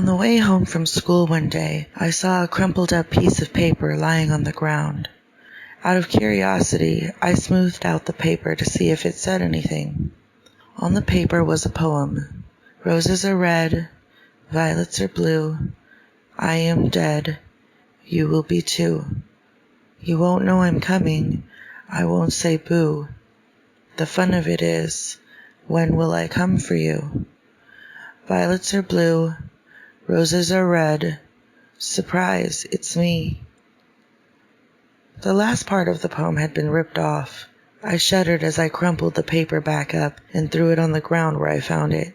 On the way home from school one day, I saw a crumpled up piece of paper lying on the ground. Out of curiosity, I smoothed out the paper to see if it said anything. On the paper was a poem. Roses are red, violets are blue. I am dead, you will be too. You won't know I'm coming, I won't say boo. The fun of it is, when will I come for you? Violets are blue, roses are red. Surprise, it's me. The last part of the poem had been ripped off. I shuddered as I crumpled the paper back up and threw it on the ground where I found it.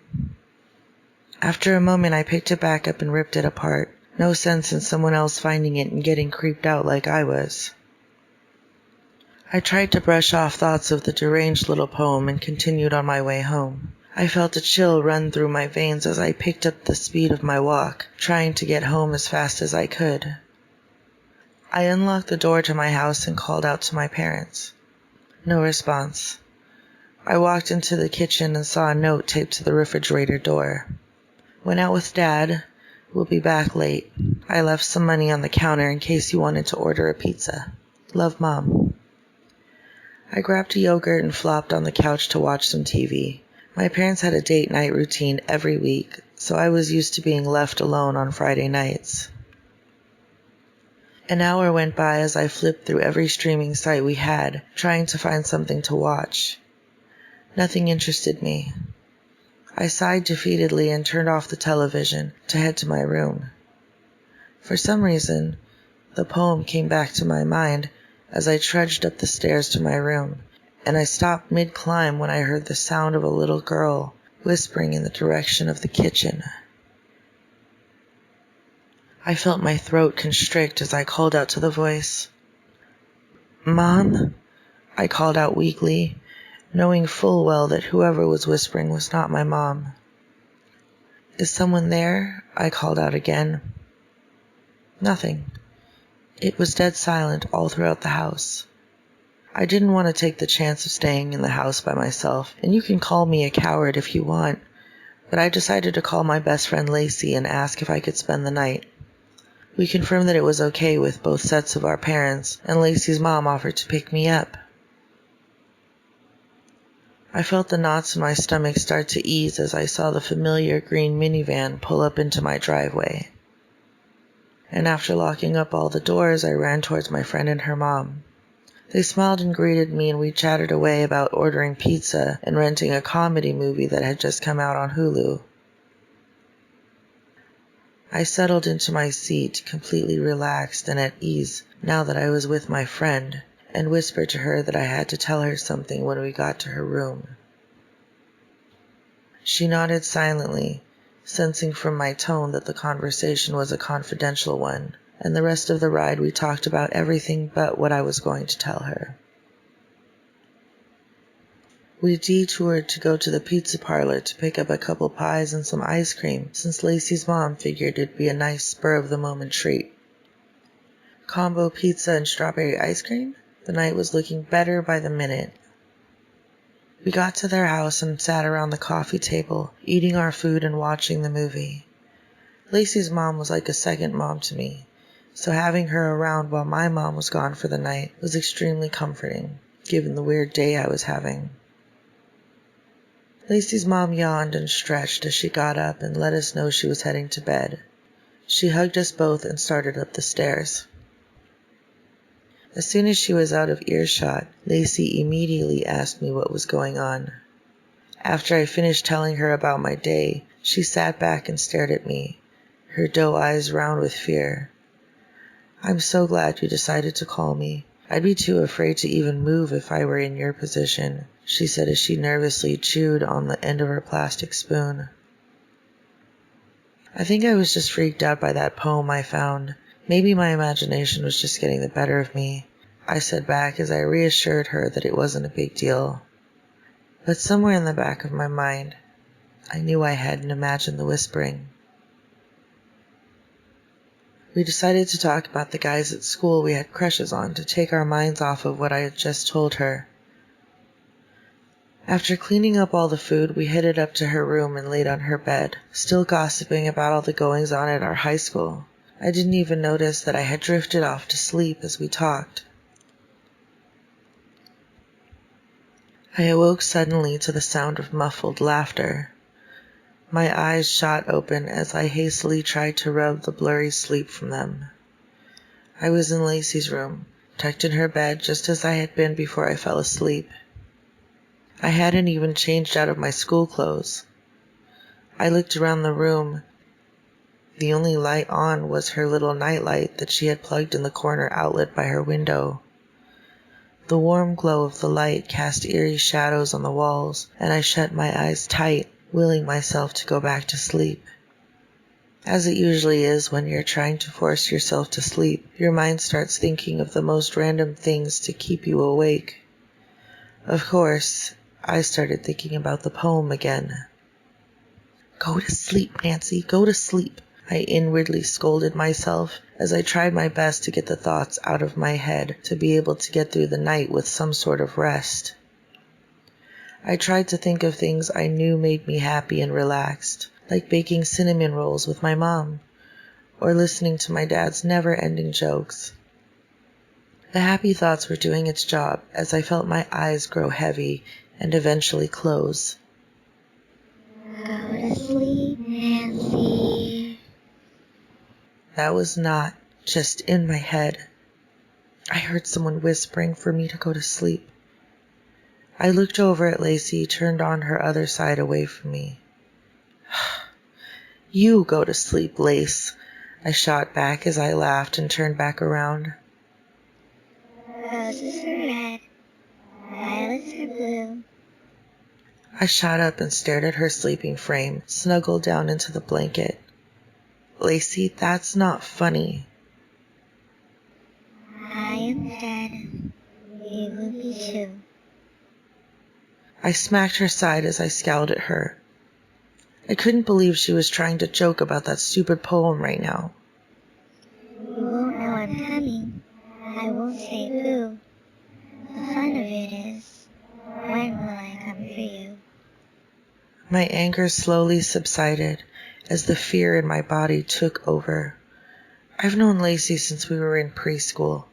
After a moment, I picked it back up and ripped it apart. No sense in someone else finding it and getting creeped out like I was. I tried to brush off thoughts of the deranged little poem and continued on my way home. I felt a chill run through my veins as I picked up the speed of my walk, trying to get home as fast as I could. I unlocked the door to my house and called out to my parents. No response. I walked into the kitchen and saw a note taped to the refrigerator door. Went out with Dad. We'll be back late. I left some money on the counter in case you wanted to order a pizza. Love, Mom. I grabbed a yogurt and flopped on the couch to watch some TV. My parents had a date night routine every week, so I was used to being left alone on Friday nights. An hour went by as I flipped through every streaming site we had, trying to find something to watch. Nothing interested me. I sighed defeatedly and turned off the television to head to my room. For some reason, the poem came back to my mind as I trudged up the stairs to my room, and I stopped mid-climb when I heard the sound of a little girl whispering in the direction of the kitchen. I felt my throat constrict as I called out to the voice. "Mom?" I called out weakly, knowing full well that whoever was whispering was not my mom. "Is someone there?" I called out again. Nothing. It was dead silent all throughout the house. I didn't want to take the chance of staying in the house by myself, and you can call me a coward if you want, but I decided to call my best friend Lacey and ask if I could spend the night. We confirmed that it was okay with both sets of our parents, and Lacey's mom offered to pick me up. I felt the knots in my stomach start to ease as I saw the familiar green minivan pull up into my driveway. And after locking up all the doors, I ran towards my friend and her mom. They smiled and greeted me, and we chatted away about ordering pizza and renting a comedy movie that had just come out on Hulu. I settled into my seat, completely relaxed and at ease now that I was with my friend, and whispered to her that I had to tell her something when we got to her room. She nodded silently, sensing from my tone that the conversation was a confidential one, and the rest of the ride we talked about everything but what I was going to tell her. We detoured to go to the pizza parlor to pick up a couple pies and some ice cream, since Lacey's mom figured it'd be a nice spur-of-the-moment treat. Combo pizza and strawberry ice cream? The night was looking better by the minute. We got to their house and sat around the coffee table, eating our food and watching the movie. Lacey's mom was like a second mom to me, so having her around while my mom was gone for the night was extremely comforting, given the weird day I was having. Lacey's mom yawned and stretched as she got up and let us know she was heading to bed. She hugged us both and started up the stairs. As soon as she was out of earshot, Lacey immediately asked me what was going on. After I finished telling her about my day, she sat back and stared at me, her doe eyes round with fear. "I'm so glad you decided to call me. I'd be too afraid to even move if I were in your position," she said as she nervously chewed on the end of her plastic spoon. "I think I was just freaked out by that poem I found. Maybe my imagination was just getting the better of me," I said back as I reassured her that it wasn't a big deal. But somewhere in the back of my mind, I knew I hadn't imagined the whispering. We decided to talk about the guys at school we had crushes on to take our minds off of what I had just told her. After cleaning up all the food, we headed up to her room and laid on her bed, still gossiping about all the goings-on at our high school. I didn't even notice that I had drifted off to sleep as we talked. I awoke suddenly to the sound of muffled laughter. My eyes shot open as I hastily tried to rub the blurry sleep from them. I was in Lacey's room, tucked in her bed just as I had been before I fell asleep. I hadn't even changed out of my school clothes. I looked around the room. The only light on was her little nightlight that she had plugged in the corner outlet by her window. The warm glow of the light cast eerie shadows on the walls, and I shut my eyes tight, willing myself to go back to sleep. As it usually is when you're trying to force yourself to sleep, your mind starts thinking of the most random things to keep you awake. Of course, I started thinking about the poem again. "Go to sleep, Nancy, go to sleep," I inwardly scolded myself as I tried my best to get the thoughts out of my head to be able to get through the night with some sort of rest. I tried to think of things I knew made me happy and relaxed, like baking cinnamon rolls with my mom, or listening to my dad's never-ending jokes. The happy thoughts were doing its job as I felt my eyes grow heavy and eventually close. Go to sleep, Nancy. That was not just in my head. I heard someone whispering for me to go to sleep. I looked over at Lacey, turned on her other side away from me. "You go to sleep, Lace," I shot back as I laughed and turned back around. Roses are red, violets are blue. I shot up and stared at her sleeping frame, snuggled down into the blanket. "Lacey, that's not funny." I am dead. You will be too. I smacked her side as I scowled at her. I couldn't believe she was trying to joke about that stupid poem right now. You won't know I'm coming. I won't say who. The fun of it is, when will I come for you? My anger slowly subsided as the fear in my body took over. I've known Lacey since we were in preschool.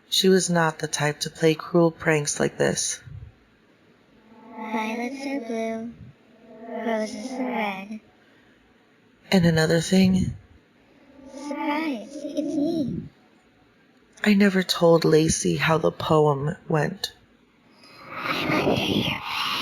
She was not the type to play cruel pranks like this. Violets are blue, roses are red. And another thing, Surprise, it's me. I never told Lacey how the poem went. I'm under your bed.